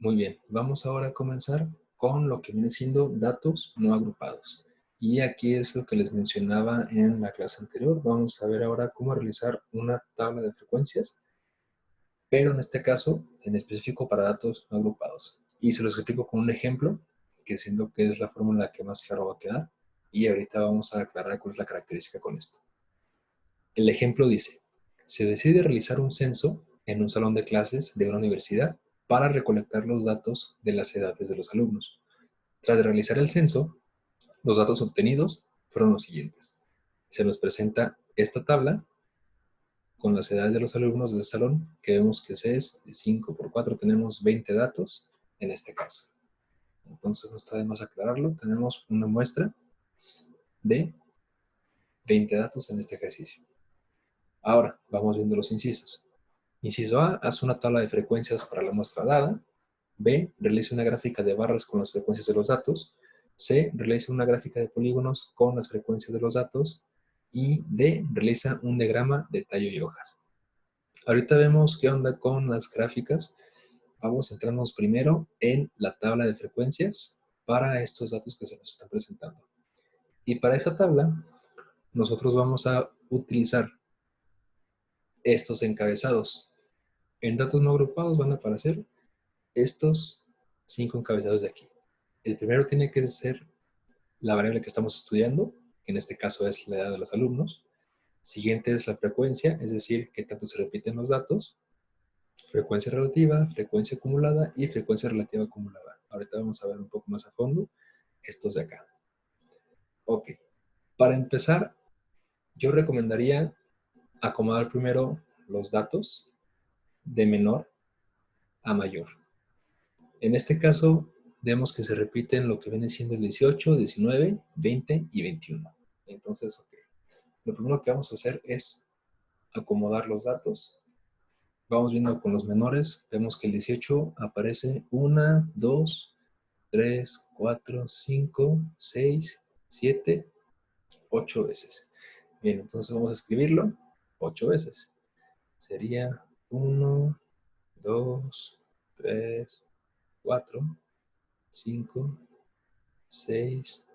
Muy bien, vamos ahora a comenzar con lo que viene siendo datos no agrupados. Y aquí es lo que les mencionaba en la clase anterior. Vamos a ver ahora cómo realizar una tabla de frecuencias, pero en este caso, en específico para datos no agrupados. Y se los explico con un ejemplo, que siento que es la forma en la que más claro va a quedar. Y ahorita vamos a aclarar cuál es la característica con esto. El ejemplo dice, se decide realizar un censo en un salón de clases de una universidad para recolectar los datos de las edades de los alumnos. Tras realizar el censo, los datos obtenidos fueron los siguientes. Se nos presenta esta tabla con las edades de los alumnos del salón, que vemos que es de 5 por 4, tenemos 20 datos en este caso. Entonces no está de más aclararlo, tenemos una muestra de 20 datos en este ejercicio. Ahora, vamos viendo los incisos. Inciso A, haz una tabla de frecuencias para la muestra dada. B, realiza una gráfica de barras con las frecuencias de los datos. C, realiza una gráfica de polígonos con las frecuencias de los datos. Y D, realiza un diagrama de tallo y hojas. Ahorita vemos qué onda con las gráficas. Vamos a centrarnos primero en la tabla de frecuencias para estos datos que se nos están presentando. Y para esa tabla, nosotros vamos a utilizar estos encabezados. En datos no agrupados van a aparecer estos 5 encabezados de aquí. El primero tiene que ser la variable que estamos estudiando, que en este caso es la edad de los alumnos. Siguiente es la frecuencia, es decir, qué tanto se repiten los datos. Frecuencia relativa, frecuencia acumulada y frecuencia relativa acumulada. Ahorita vamos a ver un poco más a fondo estos de acá. Ok, para empezar, yo recomendaría acomodar primero los datos de menor a mayor. En este caso, vemos que se repiten lo que viene siendo el 18, 19, 20 y 21. Entonces, ok. Lo primero que vamos a hacer es acomodar los datos. Vamos viendo con los menores. Vemos que el 18 aparece 1, 2, 3, 4, 5, 6, 7, 8 veces. Bien, entonces vamos a escribirlo 8 veces. Sería 1, 2, 3, 4, 5, 6,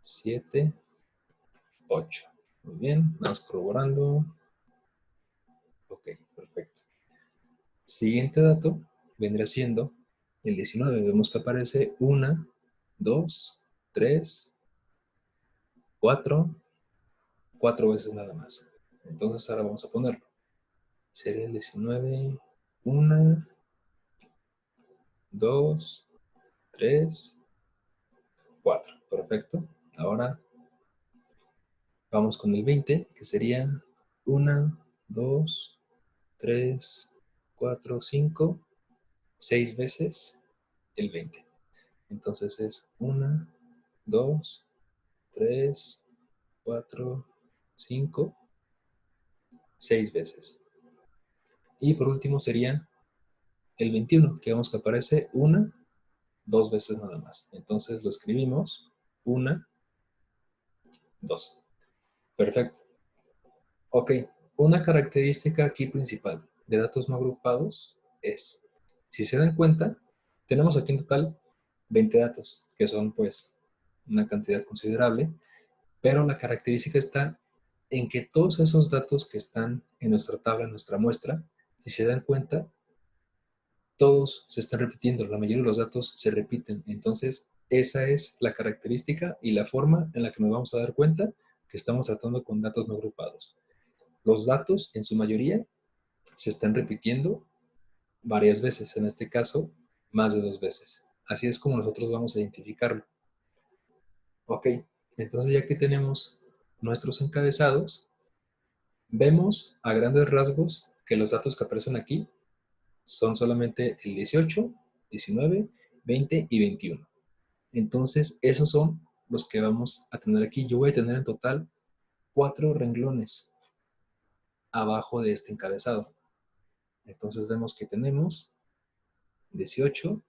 7, 8. Muy bien, vamos corroborando. Ok, perfecto. Siguiente dato vendría siendo el 19. Vemos que aparece 1, 2, 3, 4, 4 veces nada más. Entonces ahora vamos a ponerlo. Sería el 19, 1, 2, 3, 4. Perfecto. Ahora vamos con el 20, que sería 1, 2, 3, 4, 5, 6 veces el 20. Entonces es 1, 2, 3, 4, 5, 6 veces. Y por último sería el 21, que vemos que aparece 1, 2 veces nada más. Entonces lo escribimos 1, 2. Perfecto. Ok, una característica aquí principal de datos no agrupados es, si se dan cuenta, tenemos aquí en total 20 datos, que son pues una cantidad considerable, pero la característica está en que todos esos datos que están en nuestra tabla, en nuestra muestra, si se dan cuenta, todos se están repitiendo, la mayoría de los datos se repiten. Entonces, esa es la característica y la forma en la que nos vamos a dar cuenta que estamos tratando con datos no agrupados. Los datos, en su mayoría, se están repitiendo varias veces, en este caso, más de 2 veces. Así es como nosotros vamos a identificarlo. Ok, entonces ya que tenemos nuestros encabezados, vemos a grandes rasgos que los datos que aparecen aquí son solamente el 18, 19, 20 y 21. Entonces, esos son los que vamos a tener aquí. Yo voy a tener en total 4 renglones abajo de este encabezado. Entonces vemos que tenemos 18,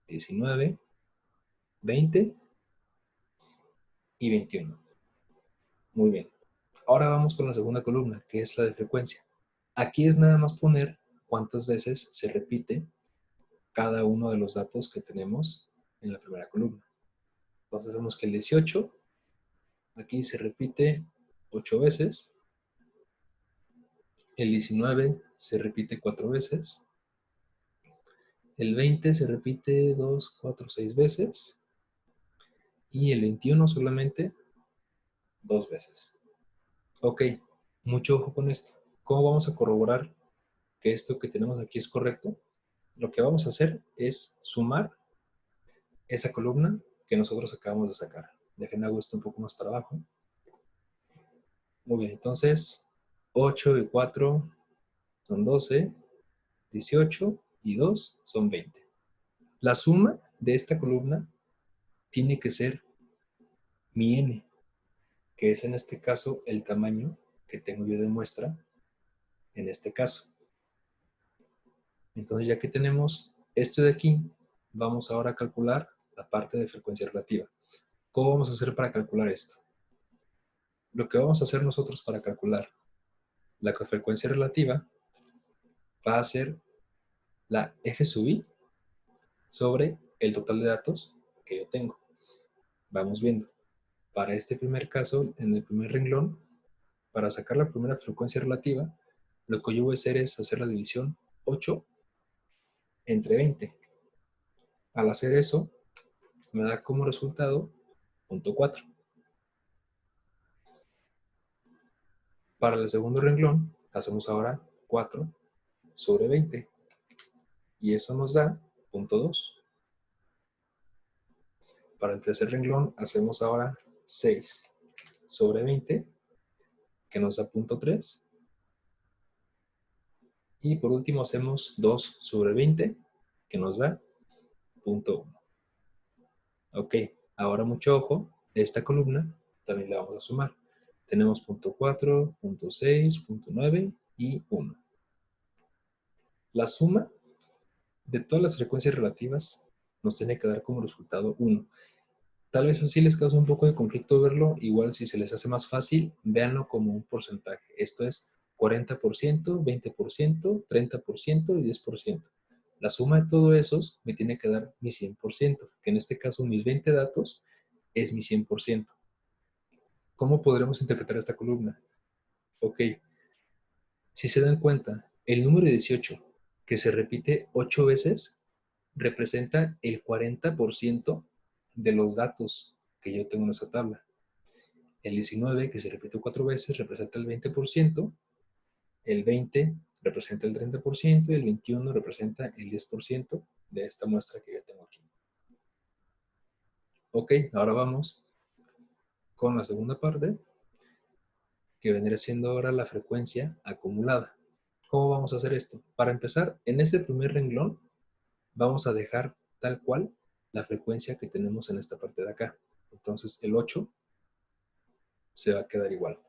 19, 20 y 21. Muy bien. Ahora vamos con la segunda columna, que es la de frecuencia. Aquí es nada más poner cuántas veces se repite cada uno de los datos que tenemos en la primera columna. Entonces vemos que el 18 aquí se repite 8 veces. El 19 se repite 4 veces. El 20 se repite 2, 4, 6 veces. Y el 21 solamente 2 veces. Ok, mucho ojo con esto. ¿Cómo vamos a corroborar que esto que tenemos aquí es correcto? Lo que vamos a hacer es sumar esa columna que nosotros acabamos de sacar. Dejen hago esto un poco más para abajo. Muy bien, entonces 8 y 4 son 12, 18 y 2 son 20. La suma de esta columna tiene que ser mi n, que es en este caso el tamaño que tengo yo de muestra en este caso. Entonces ya que tenemos esto de aquí, vamos ahora a calcular la parte de frecuencia relativa. ¿Cómo vamos a hacer para calcular esto? Lo que vamos a hacer nosotros para calcular la frecuencia relativa va a ser la f sub i sobre el total de datos que yo tengo. Vamos viendo. Para este primer caso, en el primer renglón, para sacar la primera frecuencia relativa, lo que yo voy a hacer es hacer la división 8 entre 20. Al hacer eso, me da como resultado 0.4. Para el segundo renglón, hacemos ahora 4 sobre 20. Y eso nos da 0.2. Para el tercer renglón, hacemos ahora 6 sobre 20, que nos da 0.3. Y por último hacemos 2 sobre 20, que nos da 0.1. Ok, ahora mucho ojo, esta columna también la vamos a sumar. Tenemos 0.4, 0.6, 0.9 y 1. La suma de todas las frecuencias relativas nos tiene que dar como resultado 1. Tal vez así les causa un poco de conflicto verlo, igual si se les hace más fácil, véanlo como un porcentaje. Esto es 40%, 20%, 30% y 10%. La suma de todos esos me tiene que dar mi 100%, que en este caso mis 20 datos es mi 100%. ¿Cómo podremos interpretar esta columna? Ok, si se dan cuenta, el número 18, que se repite 8 veces, representa el 40% de los datos que yo tengo en esa tabla. El 19, que se repite 4 veces, representa el 20%, el 20 representa el 30% y el 21 representa el 10% de esta muestra que yo tengo aquí. Ok, ahora vamos con la segunda parte, que vendría siendo ahora la frecuencia acumulada. ¿Cómo vamos a hacer esto? Para empezar, en este primer renglón vamos a dejar tal cual la frecuencia que tenemos en esta parte de acá. Entonces el 8 se va a quedar igual.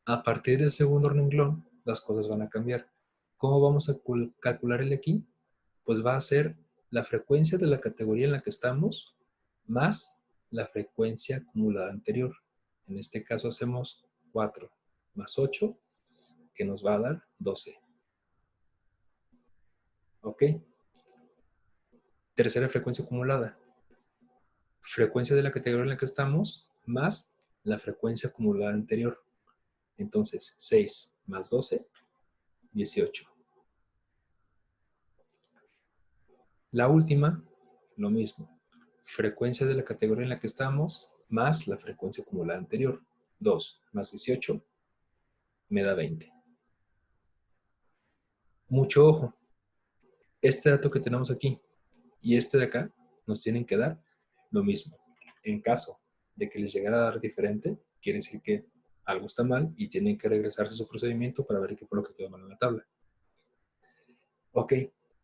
A partir del segundo renglón, las cosas van a cambiar. ¿Cómo vamos a calcular el de aquí? Pues va a ser la frecuencia de la categoría en la que estamos más la frecuencia acumulada anterior. En este caso hacemos 4 más 8, que nos va a dar 12. ¿Ok? Tercera frecuencia acumulada. Frecuencia de la categoría en la que estamos más la frecuencia acumulada anterior. Entonces, 6 más 12, 18. La última, lo mismo. Frecuencia de la categoría en la que estamos más la frecuencia acumulada anterior. 2 más 18 me da 20. Mucho ojo. Este dato que tenemos aquí y este de acá nos tienen que dar lo mismo. En caso de que les llegara a dar diferente, quiere decir que algo está mal y tienen que regresarse a su procedimiento para ver qué fue lo que quedó mal en la tabla. Ok,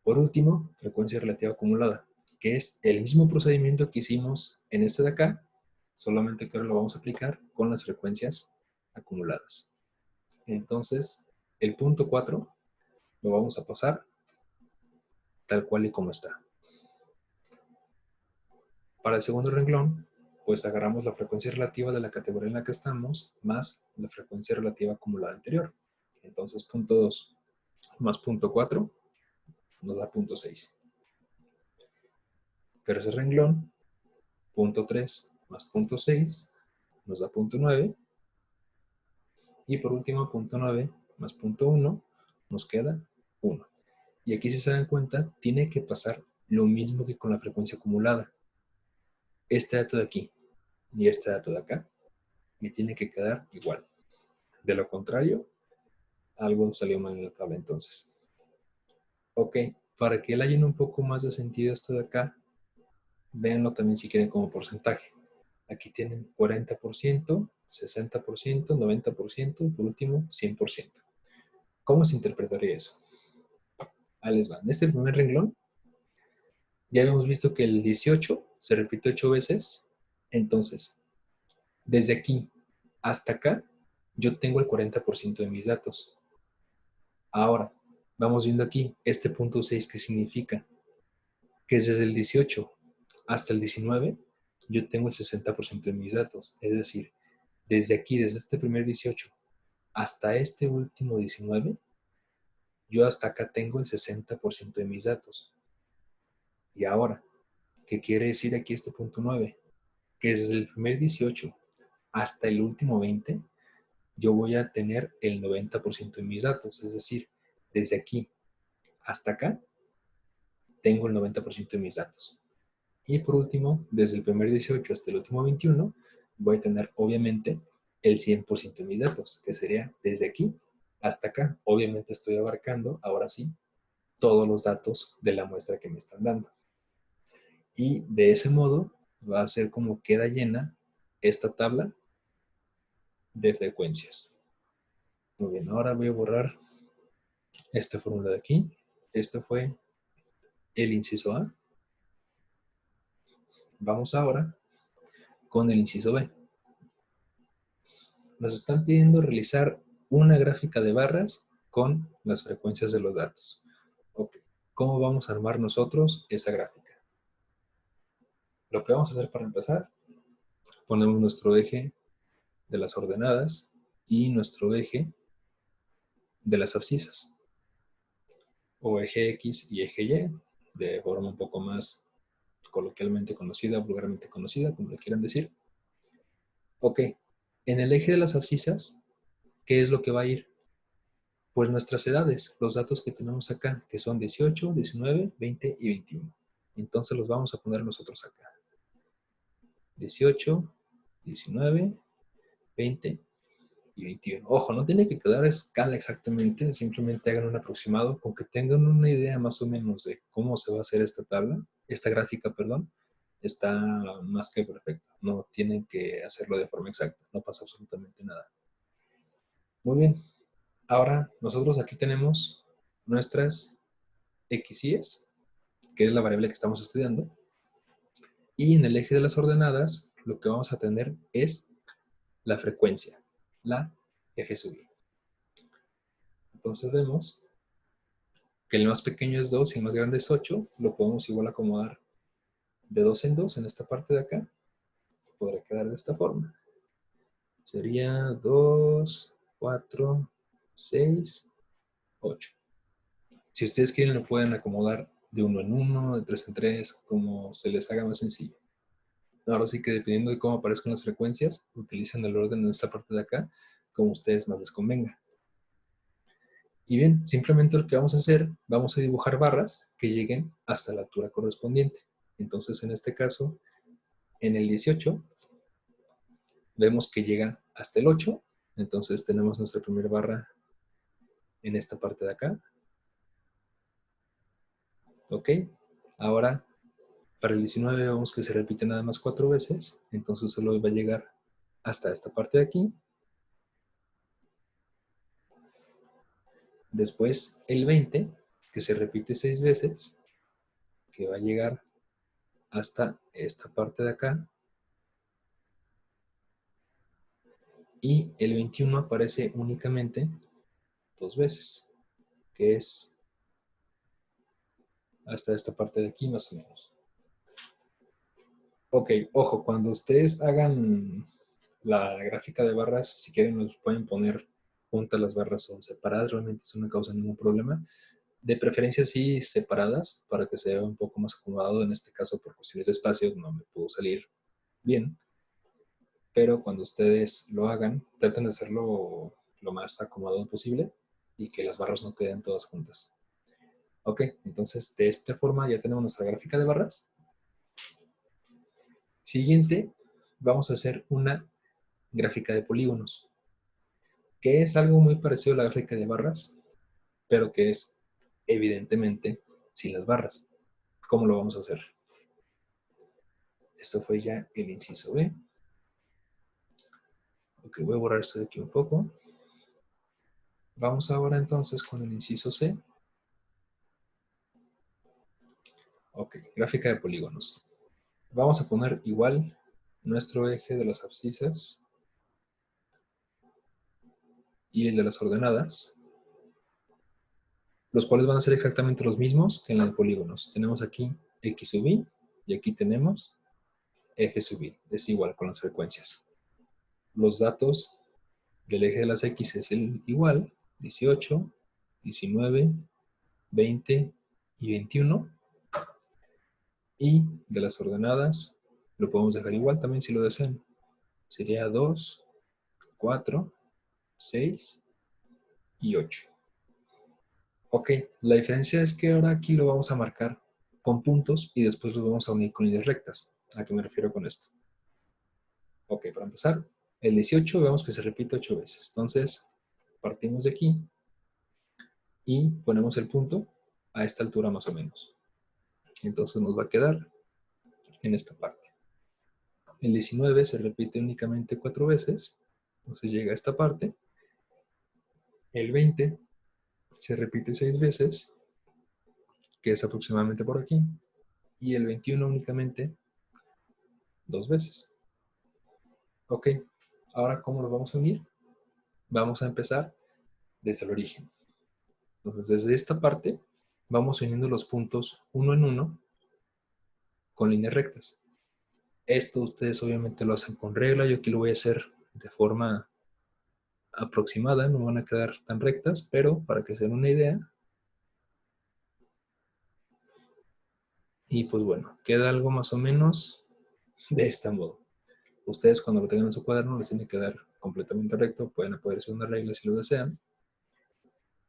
por último, frecuencia relativa acumulada, que es el mismo procedimiento que hicimos en este de acá, solamente que ahora lo vamos a aplicar con las frecuencias acumuladas. Entonces, el punto 4 lo vamos a pasar tal cual y como está. Para el segundo renglón, pues agarramos la frecuencia relativa de la categoría en la que estamos más la frecuencia relativa acumulada anterior. Entonces, punto 2 más punto 4 nos da 0.6. Tercer renglón, 0.3 más 0.6 nos da 0.9. Y por último, 0.9 más 0.1 nos queda 1. Y aquí, si se dan cuenta, tiene que pasar lo mismo que con la frecuencia acumulada. Este dato de aquí y este dato de acá me tiene que quedar igual. De lo contrario, algo salió mal en la tabla entonces. Ok, para que le hayan un poco más de sentido esto de acá, véanlo también si quieren como porcentaje. Aquí tienen 40%, 60%, 90% y por último 100%. ¿Cómo se interpretaría eso? Ahí les va. En este primer renglón, ya habíamos visto que el 18 se repite 8 veces. Entonces, desde aquí hasta acá, yo tengo el 40% de mis datos. Ahora, vamos viendo aquí, este punto 6, ¿qué significa? Que desde el 18 hasta el 19, yo tengo el 60% de mis datos. Es decir, desde aquí, desde este primer 18 hasta este último 19, yo hasta acá tengo el 60% de mis datos. Y ahora, ¿qué quiere decir aquí este punto 9? Que desde el primer 18 hasta el último 20, yo voy a tener el 90% de mis datos. Es decir, desde aquí hasta acá, tengo el 90% de mis datos. Y por último, desde el primer 18 hasta el último 21, voy a tener obviamente el 100% de mis datos, que sería desde aquí hasta acá. Obviamente estoy abarcando, ahora sí, todos los datos de la muestra que me están dando. Y de ese modo va a ser como queda llena esta tabla de frecuencias. Muy bien, ahora voy a borrar esta fórmula de aquí. Este fue el inciso A. Vamos ahora con el inciso B. Nos están pidiendo realizar una gráfica de barras con las frecuencias de los datos. Ok, ¿cómo vamos a armar nosotros esa gráfica? Lo que vamos a hacer para empezar, ponemos nuestro eje de las ordenadas y nuestro eje de las abscisas, o eje X y eje Y, de forma un poco más coloquialmente conocida, vulgarmente conocida, como le quieran decir. Ok, en el eje de las abscisas, ¿qué es lo que va a ir? Pues nuestras edades, los datos que tenemos acá, que son 18, 19, 20 y 21. Entonces los vamos a poner nosotros acá. 18, 19, 20 y 21. Ojo, no tiene que quedar a escala exactamente, simplemente hagan un aproximado, con que tengan una idea más o menos de cómo se va a hacer esta tabla, esta gráfica, perdón, está más que perfecto. No tienen que hacerlo de forma exacta, no pasa absolutamente nada. Muy bien, ahora nosotros aquí tenemos nuestras X y Y, que es la variable que estamos estudiando, y en el eje de las ordenadas lo que vamos a tener es la frecuencia, la F sub I. Entonces vemos que el más pequeño es 2 y el más grande es 8, lo podemos igual acomodar de 2 en 2 en esta parte de acá. Podrá quedar de esta forma. Sería 2, 4, 6, 8. Si ustedes quieren lo pueden acomodar de 1 en 1, de 3 en 3, como se les haga más sencillo. Ahora sí que dependiendo de cómo aparezcan las frecuencias, utilicen el orden en esta parte de acá, como a ustedes más les convenga. Y bien, simplemente lo que vamos a hacer, vamos a dibujar barras que lleguen hasta la altura correspondiente. Entonces, en este caso, en el 18, vemos que llega hasta el 8. Entonces, tenemos nuestra primera barra en esta parte de acá. Ok. Ahora, para el 19 vemos que se repite nada más 4 veces. Entonces, solo va a llegar hasta esta parte de aquí. Después, el 20, que se repite 6 veces, que va a llegar hasta esta parte de acá. Y el 21 aparece únicamente 2 veces, que es hasta esta parte de aquí más o menos. Ok, ojo, cuando ustedes hagan la gráfica de barras, si quieren nos pueden poner juntas las barras o separadas, realmente eso no causa ningún problema, De preferencia sí separadas para que se vea un poco más acomodado. En este caso, por cuestiones de espacio, no me pudo salir bien. Pero cuando ustedes lo hagan, traten de hacerlo lo más acomodado posible y que las barras no queden todas juntas. Ok, entonces de esta forma ya tenemos nuestra gráfica de barras. Siguiente, vamos a hacer una gráfica de polígonos, que es algo muy parecido a la gráfica de barras, pero que es evidentemente sin las barras. ¿Cómo lo vamos a hacer? Esto fue ya el inciso B. Ok, voy a borrar esto de aquí un poco. Vamos ahora entonces con el inciso C. Ok, gráfica de polígonos. Vamos a poner igual nuestro eje de las abscisas y el de las ordenadas, los cuales van a ser exactamente los mismos que en la de polígonos. Tenemos aquí X sub Y y aquí tenemos F sub Y. Es igual con las frecuencias. Los datos del eje de las X es el igual, 18, 19, 20 y 21. Y de las ordenadas lo podemos dejar igual también si lo desean. Sería 2, 4, 6 y 8. Ok, la diferencia es que ahora aquí lo vamos a marcar con puntos y después lo vamos a unir con líneas rectas. ¿A qué me refiero con esto? Ok, para empezar, el 18 vemos que se repite 8 veces. Entonces, partimos de aquí y ponemos el punto a esta altura más o menos. Entonces nos va a quedar en esta parte. El 19 se repite únicamente 4 veces. Entonces llega a esta parte. El 20 se repite 6 veces, que es aproximadamente por aquí. Y el 21 únicamente 2 veces. Ok, ahora ¿cómo los vamos a unir? Vamos a empezar desde el origen. Entonces desde esta parte vamos uniendo los puntos uno en uno con líneas rectas. Esto ustedes obviamente lo hacen con regla. Yo aquí lo voy a hacer de forma aproximada, no van a quedar tan rectas, pero para que se den una idea. Y pues bueno, queda algo más o menos de este modo. Ustedes cuando lo tengan en su cuaderno les tiene que quedar completamente recto. Pueden apoyarse una regla si lo desean.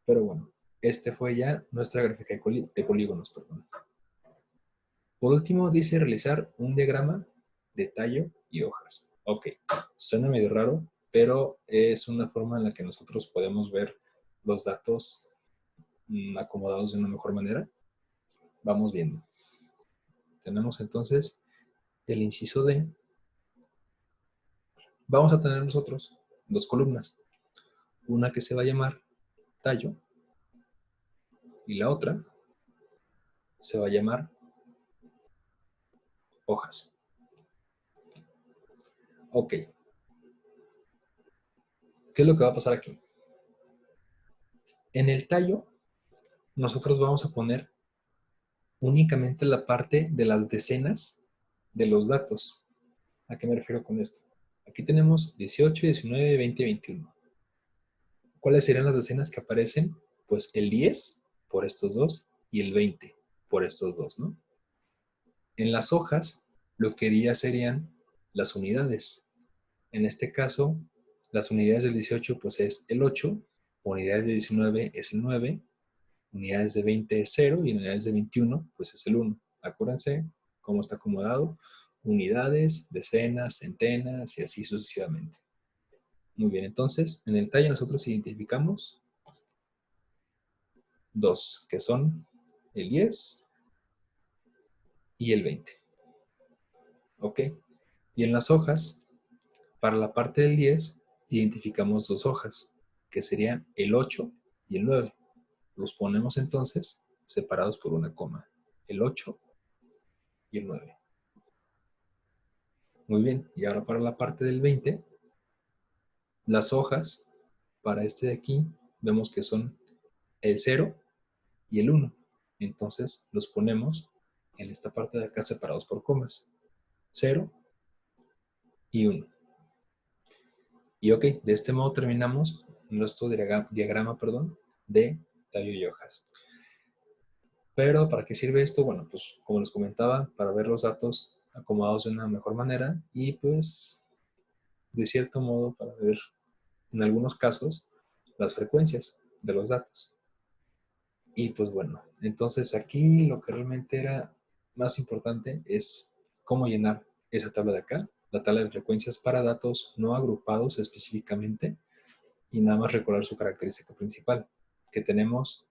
Pero bueno, este fue ya nuestra gráfica de polígonos. Perdón. Por último, dice realizar un diagrama de tallo y hojas. Ok, suena medio raro, pero es una forma en la que nosotros podemos ver los datos acomodados de una mejor manera. Vamos viendo. Tenemos entonces el inciso D. Vamos a tener nosotros dos columnas. Una que se va a llamar tallo y la otra se va a llamar hojas. Ok. ¿Qué es lo que va a pasar aquí? En el tallo, nosotros vamos a poner únicamente la parte de las decenas de los datos. ¿A qué me refiero con esto? Aquí tenemos 18, 19, 20, 21. ¿Cuáles serían las decenas que aparecen? Pues el 10 por estos dos y el 20 por estos dos, ¿no? En las hojas, lo que serían las unidades. En este caso, las unidades del 18 pues es el 8, unidades de 19 es el 9, unidades de 20 es 0 y unidades de 21 pues es el 1. Acuérdense cómo está acomodado. Unidades, decenas, centenas y así sucesivamente. Muy bien, entonces en el tallo nosotros identificamos dos, que son el 10 y el 20. ¿Ok? Y en las hojas, para la parte del 10, identificamos dos hojas, que serían el 8 y el 9. Los ponemos entonces separados por una coma. El 8 y el 9. Muy bien, y ahora para la parte del 20, las hojas para este de aquí vemos que son el 0 y el 1. Entonces los ponemos en esta parte de acá separados por comas. 0 y 1. Y ok, de este modo terminamos nuestro diagrama de tallo y hojas. Pero ¿para qué sirve esto? Bueno, pues como les comentaba, para ver los datos acomodados de una mejor manera y pues de cierto modo para ver en algunos casos las frecuencias de los datos. Y pues bueno, entonces aquí lo que realmente era más importante es cómo llenar esa tabla de acá, la tabla de frecuencias para datos no agrupados específicamente y nada más recordar su característica principal, que tenemos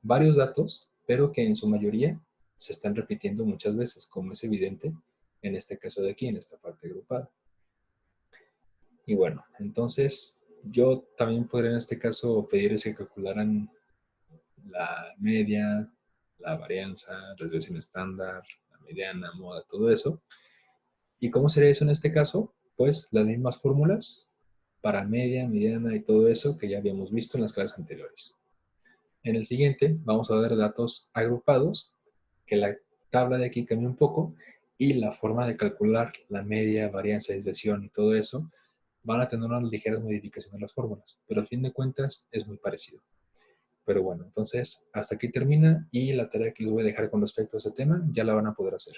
varios datos, pero que en su mayoría se están repitiendo muchas veces, como es evidente en este caso de aquí, en esta parte agrupada. Y bueno, entonces yo también podría en este caso pedirles que calcularan la media, la varianza, la desviación estándar, la mediana, moda, todo eso. ¿Y cómo sería eso en este caso? Pues las mismas fórmulas para media, mediana y todo eso que ya habíamos visto en las clases anteriores. En el siguiente vamos a ver datos agrupados, que la tabla de aquí cambia un poco y la forma de calcular la media, varianza, desviación y todo eso van a tener unas ligeras modificaciones en las fórmulas, pero a fin de cuentas es muy parecido. Pero bueno, entonces hasta aquí termina y la tarea que les voy a dejar con respecto a este tema ya la van a poder hacer.